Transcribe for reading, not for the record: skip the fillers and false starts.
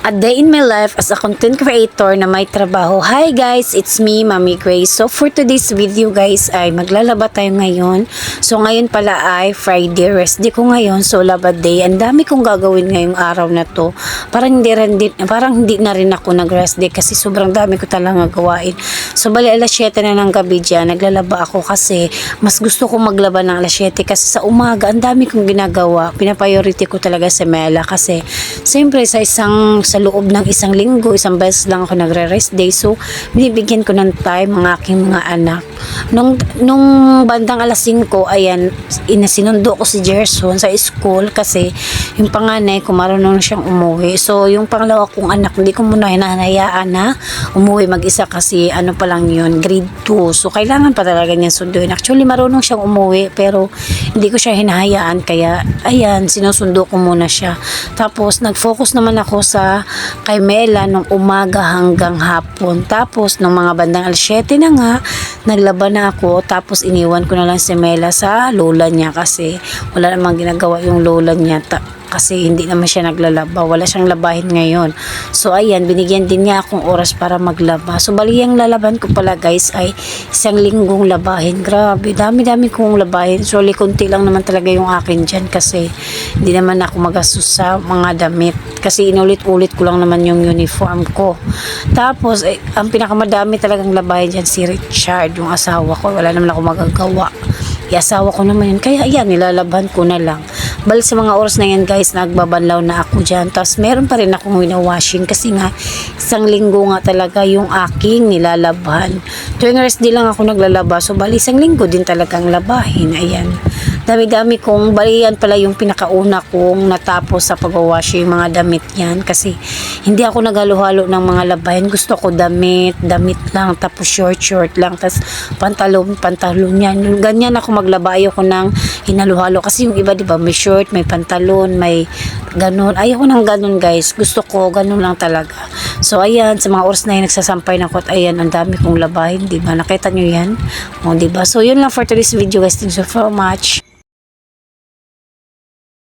A day in my life as a content creator na may trabaho. Hi guys, it's me, Mami Grace. So for today's video guys ay maglalaba tayo ngayon. So ngayon pala ay Friday, rest day ko ngayon. So laba day. Ang dami kong gagawin ngayong araw na to. Parang hindi na rin ako nag-rest day kasi sobrang dami ko talaga gawain. So bali alas 7 na ng gabi dyan, naglalaba ako kasi mas gusto kong maglaba ng alas 7 kasi sa umaga ang dami kong ginagawa. Pinapriority ko talaga si Mela kasi siyempre sa loob ng isang linggo, isang beses lang ako nagre-rest day. So, binibigyan ko ng time ang aking mga anak. Nung bandang alas 5, ayan, sinundo ko si Gerson sa school kasi yung panganay ko marunong siyang umuwi. So, yung pangalawa kong anak, hindi ko muna hinahayaan na umuwi mag-isa kasi ano pa lang yun, grade 2. So, kailangan pa talaga niyan sunduin. Actually, marunong siyang umuwi pero hindi ko siya hinahayaan kaya, ayan, sinusundo ko muna siya. Tapos, nag-focus naman ako sa kay Mela nung umaga hanggang hapon. Tapos, nung mga bandang alas 7 na nga, naglaba na ako. Tapos, iniwan ko na lang si Mela sa lola niya kasi wala namang ginagawa yung lola niya. Kasi hindi naman siya naglalaba. Wala siyang labahin ngayon. So, ayan, binigyan din niya akong oras para maglaba. So, bali yung lalaban ko pala guys ay isang linggong labahin. Grabe, dami-dami kong labahin. So, konti lang naman talaga yung akin dyan kasi hindi naman ako magastos sa mga damit. Kasi inulit-ulit ko lang naman yung uniform ko. Tapos, ang pinakamadami talagang labahin dyan si Richard, yung asawa ko. Wala naman ako magagawa. Iasawa ko naman yun. Kaya ayan, nilalaban ko na lang. Balik sa mga oras na yan guys, nagbabanlaw na ako dyan. Tapos meron pa rin akong washing kasi nga isang linggo nga talaga yung aking nilalaban. Tuwing rest di lang ako naglalaba. So bali isang linggo din talagang labahin. Ayan. Dami-dami kong, bali yan pala yung pinakauna kong natapos sa pag-washing mga damit yan. Kasi hindi ako naghalo-halo ng mga labahin. Gusto ko damit lang. Tapos short lang. Tapos pantalon yan. Ganyan ako maglaba. Ayoko nang hinalo-halo. Kasi yung iba diba may short, may pantalon, may ganun. Ayoko nang ganun guys. Gusto ko ganun lang talaga. So ayan, sa mga oras na yun nagsasampay na ko at ayan, ang dami kong labahin. Diba? Nakita nyo yan? O diba? So yun lang for today's video guys. Thank you so much.